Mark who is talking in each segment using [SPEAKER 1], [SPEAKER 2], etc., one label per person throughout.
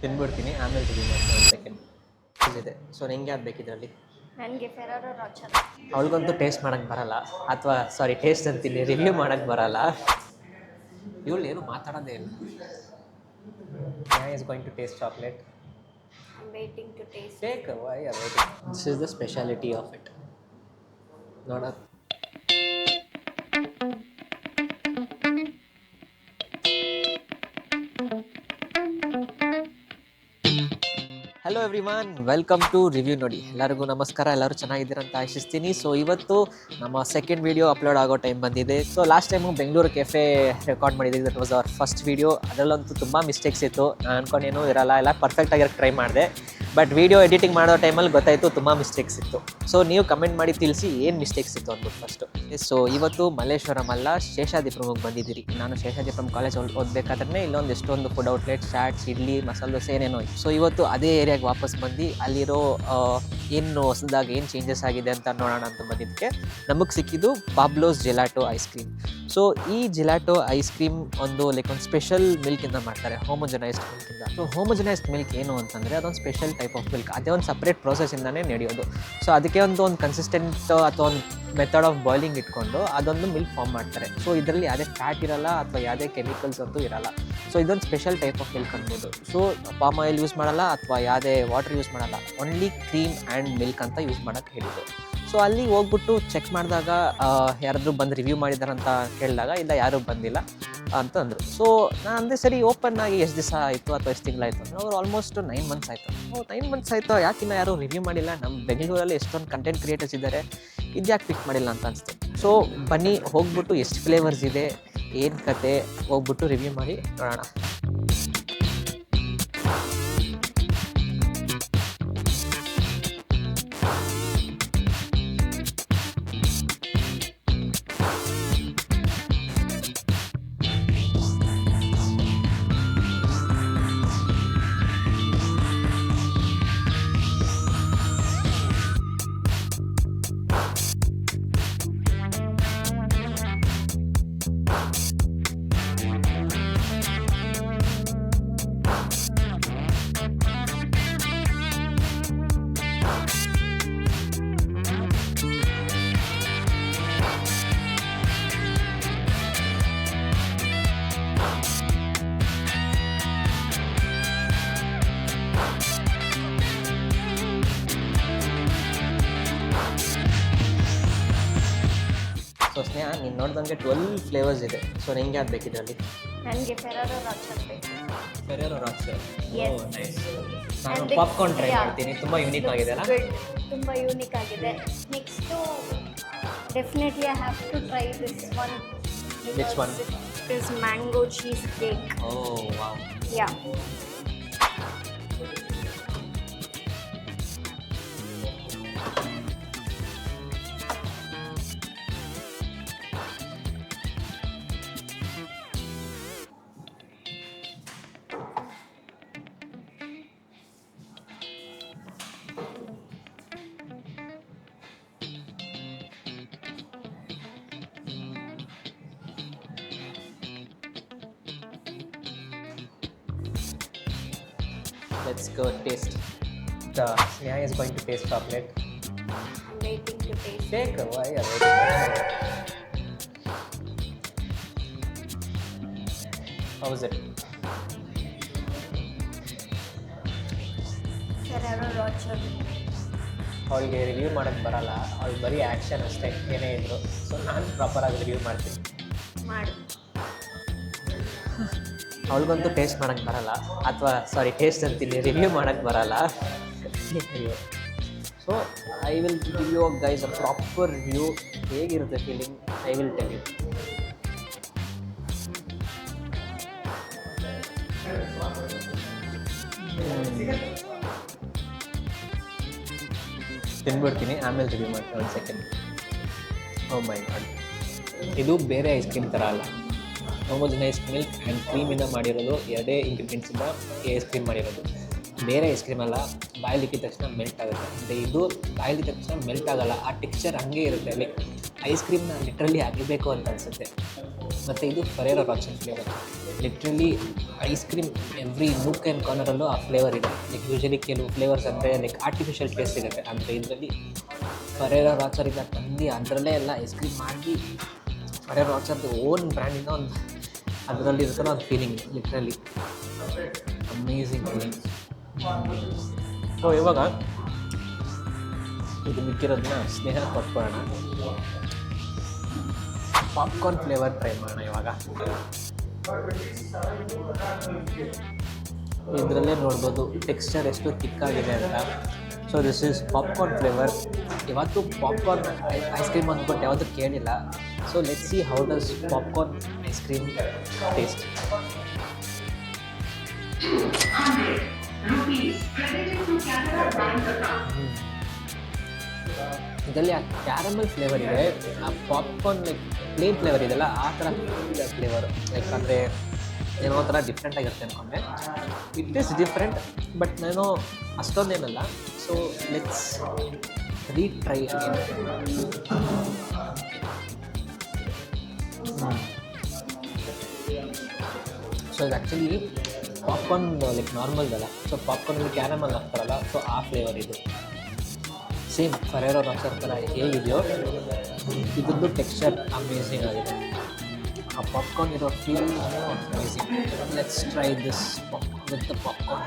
[SPEAKER 1] ತಿಂದ್ಬಿಡ್ತೀನಿ, ಆಮೇಲೆ ರಿವ್ಯೂ ಮಾಡ್ತೀನಿ. ಒಂದು ಸೆಕೆಂಡ್ ಇದೆ. ಸೊ ನಿಂಗೆ ಯಾವ್ದು ಬೇಕಿದ್ರಲ್ಲಿ?
[SPEAKER 2] ನನಗೆ ಫೆರಾರೋ ರಾಚರ್.
[SPEAKER 1] ಅವಳಿಗಂತೂ ಟೇಸ್ಟ್ ಮಾಡೋಕ್ಕೆ ಬರಲ್ಲ, ಅಥವಾ ಸಾರಿ ಟೇಸ್ಟ್ ಅಂತೀನಿ, ರಿವ್ಯೂ ಮಾಡೋಕ್ಕೆ ಬರಲ್ಲ. ಇವಳು ಏನು ಮಾತಾಡೋದೇ ಇಲ್ಲ. Is going to taste chocolate.
[SPEAKER 2] I am waiting to taste.
[SPEAKER 1] Take why are waiting. This is the speciality of it. ನೋಡ, hello everyone, welcome to review ನೋಡಿ. ಎಲ್ಲರಿಗೂ ನಮಸ್ಕಾರ. ಎಲ್ಲರೂ ಚೆನ್ನಾಗಿದ್ದೀರಾ ಅಂತ ಆಶಿಸ್ತೀನಿ. ಸೊ ಇವತ್ತು ನಮ್ಮ ಸೆಕೆಂಡ್ ವಿಡಿಯೋ ಅಪ್ಲೋಡ್ ಆಗೋ ಟೈಮ್ ಬಂದಿದೆ. So last time Bengaluru cafe record ಮಾಡಿದ್ದೀವಿ. That was our first video. ಅದರಲ್ಲಂತೂ ತುಂಬ ಮಿಸ್ಟೇಕ್ಸ್ ಇತ್ತು. ನಾನು ಅನ್ಕೊಂಡೇನು ಇರಲ್ಲ, ಎಲ್ಲ ಪರ್ಫೆಕ್ಟ್ ಆಗಿರೋಕ್ಕೆ ಟ್ರೈ ಮಾಡಿದೆ. ಬಟ್ ವಿಡಿಯೋ ಎಡಿಟಿಂಗ್ ಮಾಡೋ ಟೈಮಲ್ಲಿ ಗೊತ್ತಾಯಿತು ತುಂಬ ಮಿಸ್ಟೇಕ್ಸ್ ಇತ್ತು. ಸೊ ನೀವು ಕಮೆಂಟ್ ಮಾಡಿ ತಿಳಿಸಿ ಏನು ಮಿಸ್ಟೇಕ್ಸ್ ಇತ್ತು ಅಂದ್ಬಿಟ್ಟು ಫಸ್ಟು. ಸೊ ಇವತ್ತು ಮಲ್ಲೇಶ್ವರಂ ಅಲ್ಲ, ಶೇಷಾದ್ರಿಪುರಕ್ಕೆ ಬಂದಿದ್ದೀರಿ. ನಾನು ಶೇಷಾದ್ರಿಪುರಂ ಕಾಲೇಜ್ ಓದಬೇಕಾದ್ರೆ ಇಲ್ಲೊಂದು ಎಷ್ಟೊಂದು ಫುಡ್ ಔಟ್ಲೆಟ್, ಚಾಟ್ಸ್, ಇಡ್ಲಿ, ಮಸಾಲೆ ದೋಸೆ ಏನೇನೋ ಇತ್ತು. ಸೊ ಇವತ್ತು ಅದೇ ಏರಿಯಾಗೆ ವಾಪಸ್ ಬಂದು ಅಲ್ಲಿರೋ ಏನು ಹೊಸದಾಗಿ ಏನು ಚೇಂಜಸ್ ಆಗಿದೆ ಅಂತ ನೋಡೋಣ ಅಂತ ಬಂದಿದ್ದಕ್ಕೆ ನಮಗೆ ಸಿಕ್ಕಿದ್ದು ಪಾಬ್ಲೋಸ್ ಜೆಲಾಟೋ ಐಸ್ ಕ್ರೀಮ್. ಸೊ ಈ ಜೆಲಾಟೋ ಐಸ್ ಕ್ರೀಮ್ ಒಂದು ಸ್ಪೆಷಲ್ ಮಿಲ್ಕಿಂದ ಮಾಡ್ತಾರೆ, ಹೋಮೋಜನೈಸ್ಡ್ ಮಿಲ್ಕಿಂದ. ಸೊ ಹೋಮೋಜನೈಸ್ಡ್ ಮಿಲ್ಕ್ ಏನು ಅಂತಂದರೆ ಅದೊಂದು ಸ್ಪೆಷಲ್ ಟೈಪ್ ಆಫ್ ಮಿಲ್ಕ್. ಅದೇ ಒಂದು ಸಪ್ರೇಟ್ ಪ್ರೋಸೆಸ್ಸಿಂದನೇ ನಡೆಯೋದು. ಸೊ ಅದಕ್ಕೆ ಒಂದು ಕನ್ಸಿಸ್ಟೆಂಟ್ ಅಥವಾ ಒಂದು ಮೆಥಡ್ ಆಫ್ ಬಾಯ್ಲಿಂಗ್ ಇಟ್ಕೊಂಡು ಅದೊಂದು ಮಿಲ್ಕ್ ಫಾರ್ಮ್ ಮಾಡ್ತಾರೆ. ಸೊ ಇದರಲ್ಲಿ ಯಾವುದೇ ಫ್ಯಾಟ್ ಇರಲ್ಲ ಅಥವಾ ಯಾವುದೇ ಕೆಮಿಕಲ್ಸ್ ಅಂತೂ ಇರಲ್ಲ. ಸೊ ಇದೊಂದು ಸ್ಪೆಷಲ್ ಟೈಪ್ ಆಫ್ ಮಿಲ್ಕ್ ಅನ್ಬೋದು. ಸೊ ಪಾಮ್ ಆಯಿಲ್ ಯೂಸ್ ಮಾಡಲ್ಲ ಅಥವಾ ಯಾವುದೇ ವಾಟರ್ ಯೂಸ್ ಮಾಡಲ್ಲ, ಓನ್ಲಿ ಕ್ರೀಮ್ ಆ್ಯಂಡ್ ಮಿಲ್ಕ್ ಅಂತ ಯೂಸ್ ಮಾಡೋಕ್ಕೆ ಹೇಳಿದ್ದು. ಸೊ ಅಲ್ಲಿ ಹೋಗ್ಬಿಟ್ಟು ಚೆಕ್ ಮಾಡಿದಾಗ ಯಾರಾದರೂ ಬಂದು ರಿವ್ಯೂ ಮಾಡಿದಾರಂತ ಕೇಳಿದಾಗ ಇಲ್ಲ, ಯಾರೂ ಬಂದಿಲ್ಲ ಅಂತ ಅಂದರು. ಸೊ ನಾನು ಅಂದೆ ಸರಿ, ಓಪನ್ ಆಗಿ ಎಷ್ಟು ದಿವಸ ಆಯಿತು ಅಥವಾ ಎಷ್ಟು ತಿಂಗಳಾಯಿತು ಅಂದರೆ ಅವರು ಆಲ್ಮೋಸ್ಟ್ 9 months ಆಯಿತು. 9 months ಆಯಿತು, ಯಾಕಿನ್ನ ಯಾರೂ ರಿವ್ಯೂ ಮಾಡಿಲ್ಲ? ನಮ್ಮ ಬೆಂಗಳೂರಲ್ಲಿ ಎಷ್ಟೊಂದು ಕಂಟೆಂಟ್ ಕ್ರಿಯೇಟರ್ಸ್ ಇದ್ದಾರೆ, ಇದ್ಯಾಕೆ ಪಿಕ್ ಮಾಡಿಲ್ಲ ಅಂತ ಅನಿಸ್ತು. ಸೊ ಬನ್ನಿ ಹೋಗ್ಬಿಟ್ಟು ಎಷ್ಟು ಫ್ಲೇವರ್ಸ್ ಇದೆ, ಏನು ಕತೆ, ಹೋಗ್ಬಿಟ್ಟು ರಿವ್ಯೂ ಮಾಡಿ ನೋಡೋಣ. ಸೊ ಸ್ನೇಹ, ನೀನು ನೋಡ್ದಂಗೆ 12 ಫ್ಲೇವರ್ಸ್ ಇದೆ. ಸೊ ನಿಂಗೆ ಯಾವ್ದು ಬೇಕಿದ್ರಲ್ಲಿ?
[SPEAKER 2] ನನಗೆ ಫೆರಾರೋ ರಾಚರ್ ಬೇಕು.
[SPEAKER 1] Ferrero Rocher.
[SPEAKER 2] Yes.
[SPEAKER 1] ನಾನು ಪಾಪ್ಕಾರ್ನ್ ಟ್ರೈ ಮಾಡ್ತೀನಿ, ತುಂಬ ಯೂನಿಕ್ ಆಗಿದೆ ಅಲ್ಲ?
[SPEAKER 2] ತುಂಬ ಯೂನಿಕ್ ಆಗಿದೆ. Next definitely I have to try this one.
[SPEAKER 1] Which one?
[SPEAKER 2] It is mango cheese cake.
[SPEAKER 1] Oh wow.
[SPEAKER 2] Yeah.
[SPEAKER 1] Let's go taste. The Sneha is going to taste chocolate.
[SPEAKER 2] I'm waiting to taste.
[SPEAKER 1] Take a while. Wait. How is it?
[SPEAKER 2] ಫೆರಾರೋ ರಾಚರ್.
[SPEAKER 1] ಅವಳಿಗೆ review ಮಾಡೋಕ್ಕೆ ಬರಲ್ಲ, ಅವಳು ಬರೀ action ಅಷ್ಟೇ ಏನೇ ಇದ್ರು. So ನಾನು ಪ್ರಾಪರಾಗಿ review ಮಾಡ್ತೀನಿ.
[SPEAKER 2] ಮಾಡು.
[SPEAKER 1] ಅವಳಿಗಂತೂ ಟೇಸ್ಟ್ ಮಾಡೋಕ್ಕೆ ಬರಲ್ಲ, ಅಥವಾ ಸಾರಿ ಟೇಸ್ಟ್ ಅಂತೀನಿ, ರಿವ್ಯೂ ಮಾಡೋಕ್ಕೆ ಬರಲ್ಲ. So I will give you guys a proper review. ಹೇಗಿರುತ್ತೆ feeling I will tell you. ತಿಂದ್ಬಿಡ್ತೀನಿ, ಆಮೇಲೆ ರಿವ್ಯೂ ಮಾಡ್ತೀನಿ. ಒಂದು ಸೆಕೆಂಡ್. ಓ ಮೈ ಗಾಡ್, ಇದು ಬೇರೆ ಐಸ್ ಕ್ರೀಮ್ ಥರ ಅಲ್ಲ. ಹೋಮೋಜನೈಸ್ಡ್ ಮಿಲ್ಕ್ ಆ್ಯಂಡ್ ಕ್ರೀಮಿಂದ ಮಾಡಿರೋದು, ಎರಡೇ ಇಂಗ್ರೀಡಿಯೆಂಟ್ಸಿಂದ ಈ ಐಸ್ ಕ್ರೀಮ್ ಮಾಡಿರೋದು. ಬೇರೆ ಐಸ್ ಕ್ರೀಮ್ ಅಲ್ಲ, ಬಾಯಲ್ಲಿಕ್ಕಿದ ತಕ್ಷಣ ಮೆಲ್ಟ್ ಆಗುತ್ತೆ. ಮತ್ತು ಇದು ಬಾಯಲ್ಲಿಕ್ಕಿದ ತಕ್ಷಣ ಮೆಲ್ಟ್ ಆಗೋಲ್ಲ, ಆ ಟೆಕ್ಸ್ಚರ್ ಹಾಗೆ ಇರುತ್ತೆ. ಅಲ್ಲಿ ಐಸ್ ಕ್ರೀಮ್ನ ಲಿಟ್ರಲಿ ಆಗಿರಬೇಕು ಅಂತ ಅನಿಸುತ್ತೆ. ಮತ್ತು ಇದು Ferrero Rocher flavour. Literally ice cream every nook and ಕಾರ್ನರಲ್ಲೂ ಆ ಫ್ಲೇವರ್ ಇದೆ. ಲೈಕ್ ಯೂಶಲಿ ಕೆಲವು ಫ್ಲೇವರ್ಸ್ ಅಂದರೆ ಲೈಕ್ ಆರ್ಟಿಫಿಷಿಯಲ್ ಟೇಸ್ಟ್ ಸಿಗುತ್ತೆ, ಅಂದರೆ ಇದರಲ್ಲಿ ಫರೆರೋ ರಾಚರಿಂದ ತಂದು ಅದರಲ್ಲೇ ಎಲ್ಲ ಐಸ್ ಕ್ರೀಮ್ ಮಾಡಿ ಫರೆರೋ ರಾಚರ್ದು ಓನ್ ಬ್ರ್ಯಾಂಡಿಂದ ಒಂದು ಅದರಲ್ಲಿ ಇರ್ತಾರೋ ಒಂದು feeling literally amazing feeling. So ಇವಾಗ ಇದು ಮಿಕ್ಕಿರೋದನ್ನ ಸ್ನೇಹ ಕೊಟ್ಕೊಳ್ಳೋಣ. ಪಾಪ್ಕಾರ್ನ್ ಫ್ಲೇವರ್ ಟ್ರೈ ಮಾಡೋಣ ಇವಾಗ. ಇದರಲ್ಲೇ ನೋಡ್ಬೋದು ಟೆಕ್ಸ್ಚರ್ ಎಷ್ಟು ತಿಕ್ಕಾಗಿದೆ ಅಂತ. So this is popcorn flavour. ಇವತ್ತು ಪಾಪ್ಕಾರ್ನ್ ಐಸ್ ಕ್ರೀಮ್ ಅಂದ್ಬಿಟ್ಟು ಯಾವುದು ಕೇಳಿಲ್ಲ. So let's see how does popcorn ice cream taste. ಇದರಲ್ಲಿ ಆ ಕ್ಯಾರಮಲ್ ಫ್ಲೇವರ್ ಇದೆ, ಆ ಪಾಪ್ಕಾರ್ನ್ ಲೈಕ್ ಪ್ಲೇನ್ ಫ್ಲೇವರ್ ಇದೆಲ್ಲ ಆ ಥರ ಫ್ಲೇವರು. ಲೈಕ್ ಅಂದರೆ ಏನೋ ಒಂಥರ ಡಿಫ್ರೆಂಟಾಗಿರುತ್ತೆ ಅಂದ್ಕೊಂಡೆ. ಇಟ್ ಈಸ್ ಡಿಫ್ರೆಂಟ್ ಬಟ್ ನಾನು ಅಷ್ಟೊಂದೇನಲ್ಲ. So let's retry again. So ಇದು ಆ್ಯಕ್ಚುಲಿ ಪಾಪ್ಕಾರ್ನ್ ಲೈಕ್ ನಾರ್ಮಲ್ದಲ್ಲ. ಸೊ ಪಾಪ್ಕಾರ್ನಲ್ಲಿ ಕ್ಯಾರಮಲ್ ಹಾಕ್ತಾರಲ್ಲ, ಸೊ ಆ ಫ್ಲೇವರ್ ಇದು. ಸೇಮ್ ಫರೆರೋ ರಾಚರ್ ಥರ ಹೇಗಿದೆಯೋ ಇದ್ರದ್ದು ಟೆಕ್ಸ್ಚರ್ ಅಮೇಝಿಂಗ್ ಆಗಿದೆ. ಆ ಪಾಪ್ಕಾರ್ನ್ ಇರೋ feel amazing. Let's try this with the popcorn.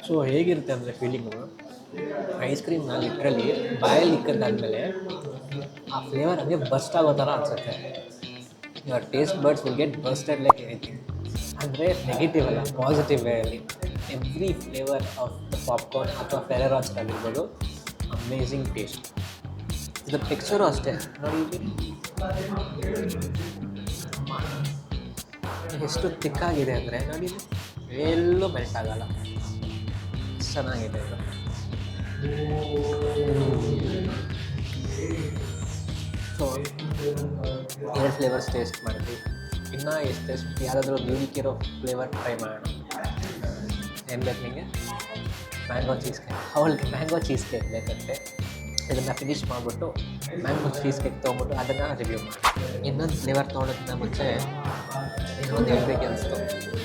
[SPEAKER 1] So ಹೇಗಿರುತ್ತೆ ಅಂದರೆ ಫೀಲಿಂಗು, ಐಸ್ ಕ್ರೀಮ್ನ ಲಿಟ್ರಲಿ ಬಾಯಲ್ಲಿ ಇಕ್ಕದ್ದಾದಮೇಲೆ ಆ ಫ್ಲೇವರ್ ಹಂಗೆ ಬರ್ಸ್ಟ್ ಆಗೋ ಥರ ಅನಿಸುತ್ತೆ. Your taste buds will get bursted like anything. ಅಂದರೆ ನೆಗೆಟಿವ್ ಅಲ್ಲ, ಪಾಸಿಟಿವ್ ವೇಯಲ್ಲಿ. Every flavour of the popcorn ಅಥವಾ ಫೆರೆರೋ ರಾಚರ್ ಆಗಿರ್ಬೋದು, ಅಮೇಝಿಂಗ್ ಟೇಸ್ಟ್. ಇದರ ಟೆಕ್ಸ್ಚರು ಅಷ್ಟೇ ನೋಡಿ, ಎಷ್ಟು ತಿಕ್ಕಾಗಿದೆ ಅಂದರೆ ನೋಡಿ, ಎಲ್ಲೂ ಮೆಲ್ಟ್ ಆಗಲ್ಲ, ಚೆನ್ನಾಗಿದೆ ಇದು. ಸೊ 2 ಫ್ಲೇವರ್ಸ್ ಟೇಸ್ಟ್ ಮಾಡಿದ್ವಿ. ಇನ್ನೂ ಎಷ್ಟು ಟೇಸ್ಟ್ ಯಾವುದಾದ್ರೂ ಯೂನಿಕ್ ಇರೋ ಫ್ಲೇವರ್ ಟ್ರೈ ಮಾಡೋಣ. ಏನು ಬೇಕು ನಿಮಗೆ? Mango cheese cake. ಅವಳಿಗೆ ಮ್ಯಾಂಗೋ ಚೀಸ್ ಕೇಕ್ ಬೇಕಂತೆ. ಇದನ್ನು ಫಿನಿಷ್ ಮಾಡಿಬಿಟ್ಟು ಮ್ಯಾಂಗೋ ಚೀಸ್ ಕೇಕ್ ತೊಗೊಂಬಿಟ್ಟು ಅದನ್ನು ರಿವ್ಯೂ ಮಾಡಿ. ಇನ್ನೊಂದು ಫ್ಲೇವರ್ ತೊಗೊಳೋದನ್ನ ಮುಂಚೆ ಇನ್ನೊಂದು ಹೇಳ್ಬೇಕು ಅನಿಸ್ತು.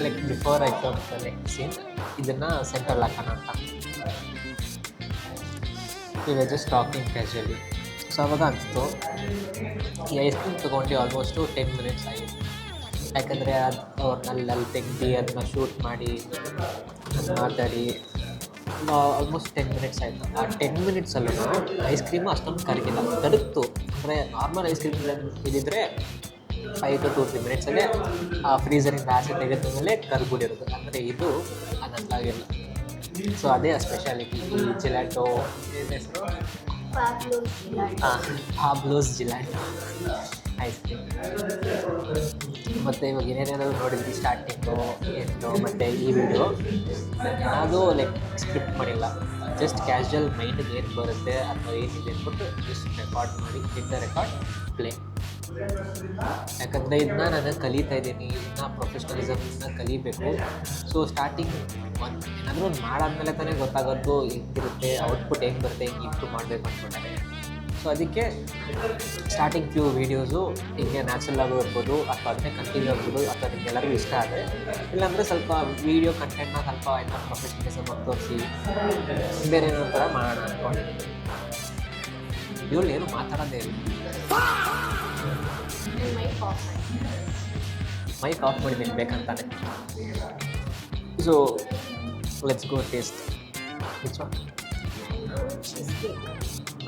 [SPEAKER 1] Like before I thought next scene ಇದನ್ನು ಸೆಂಟ್ರಲ್ಲಿ ಹಾಕೋಣ ಅಂತ. We were just talking casually. So ಅವಾಗ ಅನಿಸ್ತು ಈ ಐಸ್ ಕ್ರೀಮ್ ತೊಗೊಂಡು ಆಲ್ಮೋಸ್ಟು 10 ಮಿನಿಟ್ಸ್ ಆಗಿದೆ. ಯಾಕಂದರೆ ಅದು ಅವ್ರನ್ನಲ್ಲಿ ತೆಗ್ದು ಅದನ್ನ ಶೂಟ್ ಮಾಡಿ ಮಾತಾಡಿ ಆಲ್ಮೋಸ್ಟ್ 10 ಮಿನಿಟ್ಸ್ ಆಯಿತು. ಆ 10 ಮಿನಿಟ್ಸಲ್ಲೂ ಐಸ್ ಕ್ರೀಮು ಅಷ್ಟೊಂದು ಕರಗಿಲ್ಲ, ಕರಗ್ತು. ಅಂದರೆ ನಾರ್ಮಲ್ ಐಸ್ ಕ್ರೀಮ್ ಇದ್ದಿದ್ರೆ 5 to 2-3 ಮಿನಿಟ್ಸಲ್ಲೇ ಆ ಫ್ರೀಝರಿಂದ ಆಚೆ ತೆಗೆದ ಮೇಲೆ ಕರ್ಬಿಡಿರೋದು. ಅಂದರೆ ಇದು ಅದಕ್ಕಾಗಿಲ್ಲ. ಸೊ ಅದೇ ಆ ಸ್ಪೆಷಾಲಿಟಿ ಈ ಜಿಲಾಟೋ ಹೆಸರು, ಪಾಬ್ಲೋಸ್ ಜಿಲಾಟೋ ಐಸ್ ಕ್ರೀಮ್. ಮತ್ತು ಇವಾಗ ಏನೇನಾದರೂ ನೋಡಿದ್ವಿ ಸ್ಟಾರ್ಟಿಂಗು ಎಂಟು ಮತ್ತು ಈ ವಿಡಿಯೋ ಯಾವುದೂ ಲೈಕ್ ಸ್ಕ್ರಿಪ್ಟ್ ಮಾಡಿಲ್ಲ. ಜಸ್ಟ್ ಕ್ಯಾಶುವಲ್ ಮೈಂಡಿಗೆ ಏನು ಬರುತ್ತೆ ಅಥವಾ ಏನಿದೆ ಅಂದ್ಬಿಟ್ಟು ಜಸ್ಟ್ ರೆಕಾರ್ಡ್ ಮಾಡಿ ಹಿಟ್ ದ ರೆಕಾರ್ಡ್ ಪ್ಲೇ. ಯಾಕಂದರೆ ಇದನ್ನ ನಾನು ಕಲಿತಾ ಇದ್ದೀನಿ, ಇನ್ನೂ ಪ್ರೊಫೆಷ್ನಲಿಸಮ್ನ ಕಲಿಬೇಕು. ಸೊ ಸ್ಟಾರ್ಟಿಂಗ್ ಏನಾದರೂ ಒಂದು ಮಾಡಾದ್ಮೇಲೆ ತಾನೇ ಗೊತ್ತಾಗೋದು ಹೆಂಗಿರುತ್ತೆ, ಔಟ್ಪುಟ್ ಹೆಂಗೆ ಬರುತ್ತೆ, ಹೆಂಗೆ ಇಂಪ್ರೂವ್ ಮಾಡಬೇಕು ಅಂದ್ಕೊಂಡೆ. ಸೊ ಅದಕ್ಕೆ ಸ್ಟಾರ್ಟಿಂಗ್ ಫ್ಯೂ ವೀಡಿಯೋಸು ಹಿಂಗೆ ನ್ಯಾಚುರಲ್ ಆಗೋ ಇರ್ಬೋದು, ಅಥವಾ ಅದನ್ನೇ ಕಂಟಿನ್ಯೂ ಆಗ್ಬೋದು, ಅಥವಾ ನಿಮ್ಗೆಲ್ಲರಿಗೂ ಇಷ್ಟ ಆದರೆ. ಇಲ್ಲಾಂದರೆ ಸ್ವಲ್ಪ ವೀಡಿಯೋ ಕಂಟೆಂಟ್ನ ಸ್ವಲ್ಪ ಆಯಿತಾ ಪ್ರೊಫೆಷನಲಿಸಮ್ ಅಂತ ತೋರಿಸಿ ಬೇರೆ ಏನೋ ಥರ ಮಾಡೋಣ ಅಂದ್ಕೊಂಡಿದ್ದೀನಿ. ಇವಳು ಏನು ಮಾತಾಡೋದೇ ಇಲ್ಲ. ಮೈಕ್ ಆಫ್ ಮಾಡಿದ್ದೀನಿ ಬೇಕಂತಾನೆ. So let's go taste. Which one?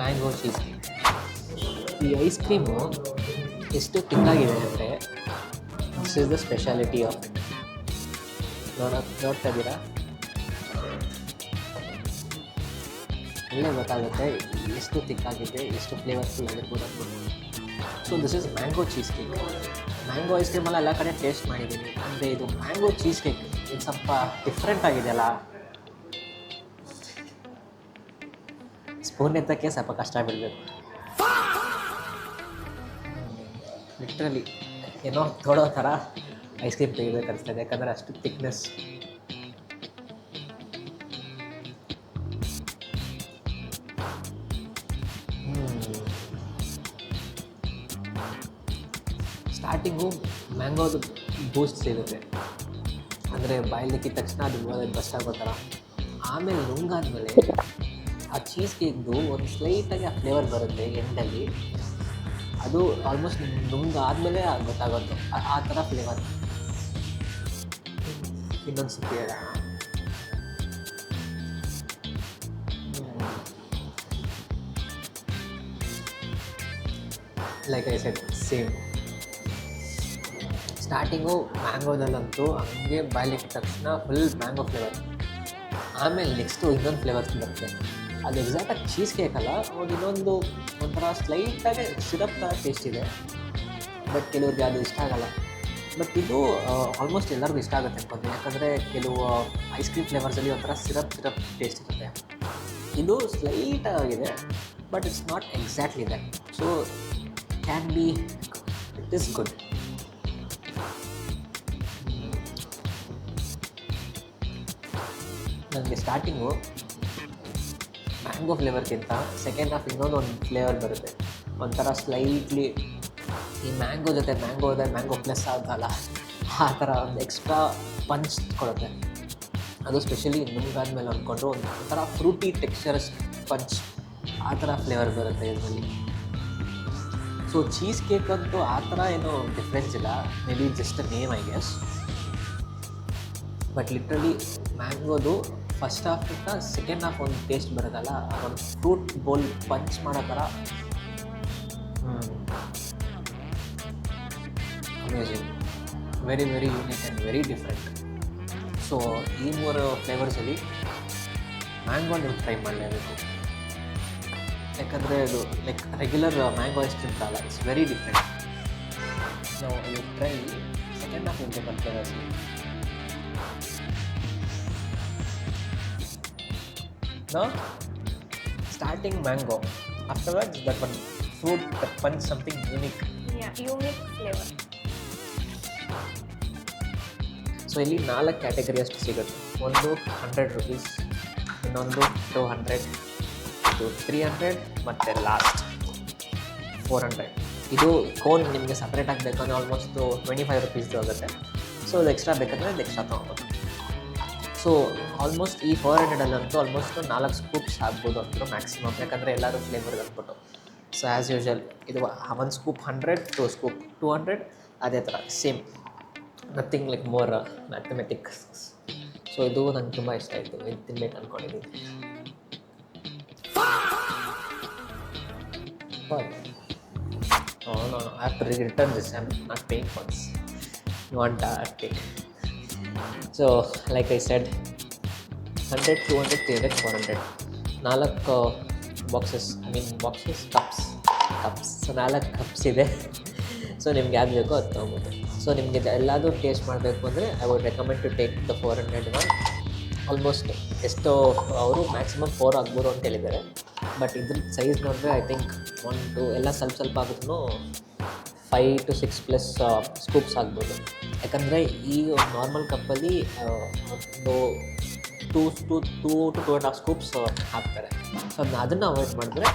[SPEAKER 1] Mango cheese cake. ಈ ಐಸ್ ಕ್ರೀಮು ಎಷ್ಟು ತಿನ್ನಾಗಿದೆ ಅಂದರೆ this is the speciality of it. ನೋಡ್ತಾ ಇದ್ದೀರಾ? ಅಲ್ಲೇ ಗೊತ್ತಾಗುತ್ತೆ ಎಷ್ಟು ತಿಕ್ಕಾಗಿದೆ, ಎಷ್ಟು ಫ್ಲೇವರ್ಫುಲ್ ಆಗಿರ್ಬೋದು ಅಂದ್ಬಿಟ್ಟು. So this is mango cheese cake. Mango ice ಕ್ರೀಮಲ್ಲ ಎಲ್ಲ ಕಡೆ ಟೇಸ್ಟ್ ಮಾಡಿದ್ದೀನಿ. ಅಂದರೆ ಇದು ಮ್ಯಾಂಗೋ ಚೀಸ್ ಕೇಕ್ ಇದು ಸ್ವಲ್ಪ ಡಿಫ್ರೆಂಟ್ ಆಗಿದೆಯಲ್ಲ. ಸ್ಪೂನ್ ಎತ್ತಕ್ಕೆ ಸ್ವಲ್ಪ ಕಷ್ಟ ಬೀಳಬೇಕು. ಲಿಟ್ರಲಿ ಏನೋ ತೊಡೋ ಥರ ಐಸ್ ಕ್ರೀಮ್ ತೆಗಿಬೇಕು ಅನಿಸ್ತದೆ, ಯಾಕಂದರೆ ಅಷ್ಟು ಥಿಕ್ನೆಸ್. ಸ್ಟಾರ್ಟಿಂಗು ಮ್ಯಾಂಗೋದು ಬೂಸ್ಟ್ ಸಿಗುತ್ತೆ, ಅಂದರೆ ಬಾಯಿಲಿಕ್ಕಿದ ತಕ್ಷಣ ಅದು ಬಸ್ಟ್ ಆಗೋ ಥರ. ಆಮೇಲೆ ನುಂಗಾದ್ಮೇಲೆ ಆ ಚೀಸ್ ಕೇಕ್ದು ಒಂದು ಸ್ಲೈಟಾಗಿ ಆ ಫ್ಲೇವರ್ ಬರುತ್ತೆ ಎಂಡಲ್ಲಿ. ಅದು ಆಲ್ಮೋಸ್ಟ್ ನುಂಗಾದ್ಮೇಲೆ ಗೊತ್ತಾಗುತ್ತೆ ಆ ಥರ ಫ್ಲೇವರ್. ಇನ್ನೊಂದು ಸಿಕ್ಕಿ ಹೇಳ, like I said same. Starting ಮ್ಯಾಂಗೋದಲ್ಲಂತೂ ಹಂಗೆ ಬಾಯ್ಲಿಟ್ಟ ತಕ್ಷಣ ಫುಲ್ ಮ್ಯಾಂಗೋ ಫ್ಲೇವರ್. ಆಮೇಲೆ ನೆಕ್ಸ್ಟು ಇನ್ನೊಂದು ಫ್ಲೇವರ್ಸ್ ಬರುತ್ತೆ, ಅದು ಎಕ್ಸಾಕ್ಟಾಗಿ ಚೀಸ್ ಕೇಕ್ ಅಲ್ಲ, ಒಂದು ಇನ್ನೊಂದು ಒಂಥರ ಸ್ಲೈಟಾಗಿ ಸಿರಪ್ ಥರ ಟೇಸ್ಟ್ ಇದೆ. ಬಟ್ ಕೆಲವ್ರಿಗೆ ಅದು ಇಷ್ಟ ಆಗಲ್ಲ. ಬಟ್ ಇದು ಆಲ್ಮೋಸ್ಟ್ ಎಲ್ಲರಿಗೂ ಇಷ್ಟ ಆಗುತ್ತೆ ಅನ್ಕೊಂತೀನಿ, ಯಾಕಂದರೆ ಕೆಲವು ಐಸ್ ಕ್ರೀಮ್ ಫ್ಲೇವರ್ಸಲ್ಲಿ ಒಂಥರ ಸಿರಪ್ ಟೇಸ್ಟ್ ಇರುತ್ತೆ. ಇದು ಸ್ಲೈಟ್ ಆಗಿದೆ, ಬಟ್ ಇಟ್ಸ್ ನಾಟ್ ಎಕ್ಸಾಕ್ಟ್ಲಿ ಇದೆ. So can be, it is good. ನನಗೆ ಸ್ಟಾರ್ಟಿಂಗು ಮ್ಯಾಂಗೋ ಫ್ಲೇವರ್ಗಿಂತ ಸೆಕೆಂಡ್ ಹಾಫ್ ಇನ್ನೊಂದು ಫ್ಲೇವರ್ ಬರುತ್ತೆ, ಒಂಥರ ಸ್ಲೈಟ್ಲಿ ಈ ಮ್ಯಾಂಗೋ ಜೊತೆ ಮ್ಯಾಂಗೋ ಪ್ಲಸ್ ಆಗಲ್ಲ, ಆ ಥರ ಒಂದು ಎಕ್ಸ್ಟ್ರಾ ಪಂಚ್ ಕೊಡುತ್ತೆ. ಅದು ಸ್ಪೆಷಲಿ ನುಂಗಾದ್ಮೇಲೆ ಅಂದ್ಕೊಂಡು ಒಂಥರ ಫ್ರೂಟಿ ಟೆಕ್ಸ್ಚರಸ್ ಪಂಚ್, ಆ ಥರ ಫ್ಲೇವರ್ ಬರುತ್ತೆ ಇದರಲ್ಲಿ. ಸೊ ಚೀಸ್ ಕೇಕ್ ಅಂತೂ ಆ ಥರ ಏನೂ ಡಿಫ್ರೆನ್ಸ್ ಇಲ್ಲ, maybe just name I guess. But literally ಮ್ಯಾಂಗೋದು ಫಸ್ಟ್ ಹಾಫ್ಗಿಂತ ಸೆಕೆಂಡ್ ಹಾಫ್ ಒಂದು ಟೇಸ್ಟ್ ಬರೋದಲ್ಲ, ಒಂದು ಫ್ರೂಟ್ ಬೋಲ್ ಪಂಚ್ ಮಾಡೋ ಥರ amazing, very very unique and very different. So ಈ ಮೂರು ಫ್ಲೇವರ್ಸಲ್ಲಿ ಮ್ಯಾಂಗೋ ನೀವು ಟ್ರೈ ಮಾಡಲೇಬೇಕು, ಯಾಕಂದರೆ ಅದು like regular mango ice cream ಅಲ್ಲ, ಇಟ್ಸ್ ವೆರಿ ಡಿಫ್ರೆಂಟ್. ನಾವು ಯು ಟ್ರೈ ಸೆಕೆಂಡ್ ಹಾಫ್ ಇರಬೇಕಂತ flavours. Now, starting mango. Afterwards, that one fruit that punch something unique.
[SPEAKER 2] Yeah, unique flavor.
[SPEAKER 1] So ಇಲ್ಲಿ 4 ಕ್ಯಾಟಗರಿ ಅಷ್ಟು ಸಿಗುತ್ತೆ. ಒಂದು 100 ರೂಪೀಸ್, ಇನ್ನೊಂದು 200, ಇದು 300 ಮತ್ತು ಲಾಸ್ಟ್ 400. ಇದು ಕೋನ್ ನಿಮಗೆ ಸಪ್ರೇಟ್ ಆಗಬೇಕು ಅಂದರೆ ಆಲ್ಮೋಸ್ಟ್ 25 ರೂಪೀಸ್ದು ಆಗುತ್ತೆ. ಸೊ ಅದು ಎಕ್ಸ್ಟ್ರಾ ಬೇಕಂದರೆ ಅದು ಎಕ್ಸ್ಟ್ರಾ ತೊಗೊಬೋದು. ಸೊ ಆಲ್ಮೋಸ್ಟ್ ಈ 400ಅಲ್ಲಂತೂ ಆಲ್ಮೋಸ್ಟ್ 4 ಸ್ಕೂಪ್ಸ್ ಆಗ್ಬೋದು ಅಂತ ಮ್ಯಾಕ್ಸಿಮಮ್, ಯಾಕಂದರೆ ಎಲ್ಲರೂ ಫ್ಲೇವರ್ಗೆ ಅಂದ್ಬಿಟ್ಟು. ಸೊ ಆ್ಯಸ್ ಯೂಶುವಲ್ ಇದು 1 ಸ್ಕೂಪ್ 100, 2 ಸ್ಕೂಪ್ 200, ಅದೇ ಥರ same, nothing like more mathematics. So ಇದು ನಂಗೆ ತುಂಬ ಇಷ್ಟ ಆಯಿತು, ಇದು ತಿನ್ಬೇಕು ಅಂದ್ಕೊಂಡಿದ್ದೀನಿ. No, I have to return this. I'm not paying for this. You want take. So like I said, 100, 200, 300, 400, 4 boxes, cups. So 4 cups ಇದೆ. ಸೊ ನಿಮ್ಗೆ ಯಾವ್ದು ಬೇಕೋ ಅದು ತೊಗೊಬೋದು. ಸೊ ನಿಮಗೆ ಎಲ್ಲದೂ ಟೇಸ್ಟ್ ಮಾಡಬೇಕು ಅಂದರೆ I would recommend to take the 400 one. Almost ಎಷ್ಟೋ ಅವರು ಮ್ಯಾಕ್ಸಿಮಮ್ 4 ಆಗ್ಬೋದು ಅಂತ ಹೇಳಿದ್ದಾರೆ. ಬಟ್ ಇದ್ರ ಸೈಜ್ ನೋಡಿದ್ರೆ ಐ ಥಿಂಕ್ 1 2 ಎಲ್ಲ ಸ್ವಲ್ಪ ಆದ್ರೂ 5 to 6 ಪ್ಲಸ್ ಸ್ಕೂಪ್ಸ್ ಆಗ್ಬೋದು. ಯಾಕಂದರೆ ಈ ನಾರ್ಮಲ್ ಕಪ್ಪಲ್ಲಿ ಒಂದು 2 to 2.5 ಸ್ಕೂಪ್ಸ್ ಹಾಕ್ತಾರೆ. ಸೊ ಅದನ್ನು ಅವಾಯ್ಡ್ ಮಾಡಿದ್ರೆ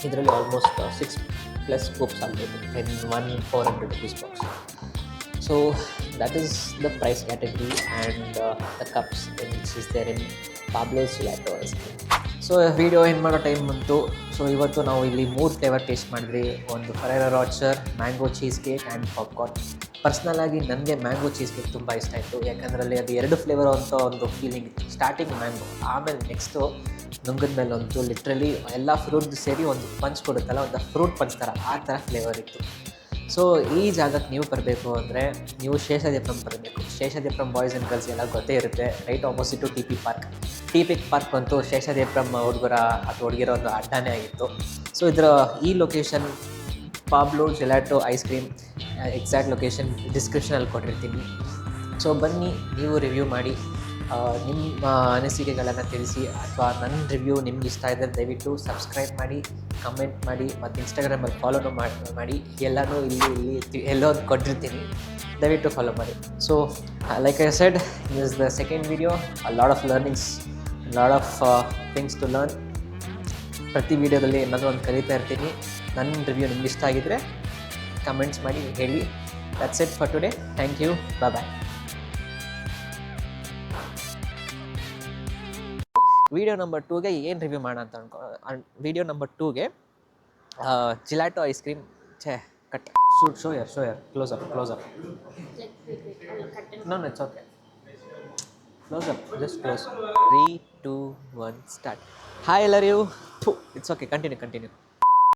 [SPEAKER 1] ಇದರಲ್ಲಿ ಆಲ್ಮೋಸ್ಟ್ 6 ಪ್ಲಸ್ ಸ್ಕೂಪ್ಸ್ ಆಗ್ಬೋದು ಇನ್ 1 400 rupees box. So that is the price category and the cups which is there in Pablo's Gelato ice cream. So video ಏನು ಮಾಡೋ ಟೈಮ್ ಬಂತು. ಸೊ ಇವತ್ತು ನಾವು ಇಲ್ಲಿ 3 ಫ್ಲೇವರ್ ಟೇಸ್ಟ್ ಮಾಡಿದ್ವಿ. ಒಂದು Ferrero Rocher, mango cheese cake and popcorn. ಪರ್ಸ್ನಲಾಗಿ ನನಗೆ ಮ್ಯಾಂಗೋ ಚೀಸ್ ಕೇಕ್ ತುಂಬ ಇಷ್ಟ ಆಯಿತು, ಯಾಕಂದ್ರಲ್ಲಿ ಅದು 2 ಫ್ಲೇವರ್ ಅಂತ ಒಂದು ಫೀಲಿಂಗ್ ಇತ್ತು. ಸ್ಟಾರ್ಟಿಂಗ್ ಮ್ಯಾಂಗೋ, ಆಮೇಲೆ ನೆಕ್ಸ್ಟು ನುಂಗಿದ ಮೇಲೆ ಒಂದು ಲಿಟ್ರಲಿ ಎಲ್ಲ ಫ್ರೂಟ್ ಸೇರಿ ಒಂದು ಪಂಚ್ ಕೊಡುತ್ತಲ್ಲ, ಒಂದು ಫ್ರೂಟ್ ಪಂಚ್ ಥರ, ಆ ಥರ ಫ್ಲೇವರ್ ಇತ್ತು. ಸೊ ಈ ಜಾಗಕ್ಕೆ ನೀವು ಬರಬೇಕು ಅಂದರೆ ನೀವು ಶೇಷಾದ್ರಿಪುರಂ ಬರಬೇಕು. ಶೇಷಾದ್ರಿಪುರಂ ಬಾಯ್ಸ್ ಆ್ಯಂಡ್ ಗರ್ಲ್ಸ್ ಎಲ್ಲ ಗೊತ್ತೇ ಇರುತ್ತೆ, ರೈಟ್ ಆಪೋಸಿಟು ಟಿ ಪಿ ಪಾರ್ಕ್ ಬಂತು ಶೇಷಾದ್ರಿಪುರಂ ಹುಡುಗರ ಅಥವಾ ಹುಡುಗಿರೋ ಒಂದು ಅಡ್ಡಾನೇ ಆಗಿತ್ತು. ಸೊ ಇದರ ಈ location Pablo gelato ice cream exact location ಡಿಸ್ಕ್ರಿಪ್ಷನಲ್ಲಿ ಕೊಟ್ಟಿರ್ತೀನಿ. ಸೊ ಬನ್ನಿ, ನೀವು ರಿವ್ಯೂ ಮಾಡಿ, ನಿಮ್ಮ ಅನಿಸಿಕೆಗಳನ್ನು ತಿಳಿಸಿ, ಅಥವಾ ನನ್ನ ರಿವ್ಯೂ ನಿಮ್ಗೆ ಇಷ್ಟ ಇದ್ದರೆ ದಯವಿಟ್ಟು ಸಬ್ಸ್ಕ್ರೈಬ್ ಮಾಡಿ, ಕಮೆಂಟ್ ಮಾಡಿ, ಮತ್ತು ಇನ್ಸ್ಟಾಗ್ರಾಮಲ್ಲಿ ಫಾಲೋನು ಮಾಡಿ. ಎಲ್ಲನೂ ಇಲ್ಲಿ ಎಲ್ಲೋ ಕೊಟ್ಟಿರ್ತೀನಿ, ದಯವಿಟ್ಟು ಫಾಲೋ ಮಾಡಿ. So like I said, this is the second video, lot of learnings, lot of things to learn. ಪ್ರತಿ ವೀಡಿಯೋದಲ್ಲಿ ಏನಾದರೂ ಒಂದು ಕಲಿತಾ ಇರ್ತೀನಿ. ನನ್ನ ರಿವ್ಯೂ ನಿಮ್ಗೆ ಇಷ್ಟ ಆಗಿದ್ದರೆ ಕಮೆಂಟ್ಸ್ ಮಾಡಿ ಹೇಳಿ. That's it for today. Thank you. Bye. Video number 2ಗೆ ಏನು ರಿವ್ಯೂ ಮಾಡೋಣ ಅಂತ ವಿಡಿಯೋ ನಂಬರ್ 2ಗೆ gelato ice cream. Cut sure close up. No, it's okay. Close up, just close. 3, 2, 1, start. Hi, ಎಲ್ಲರಿಗೂ. It's okay, continue.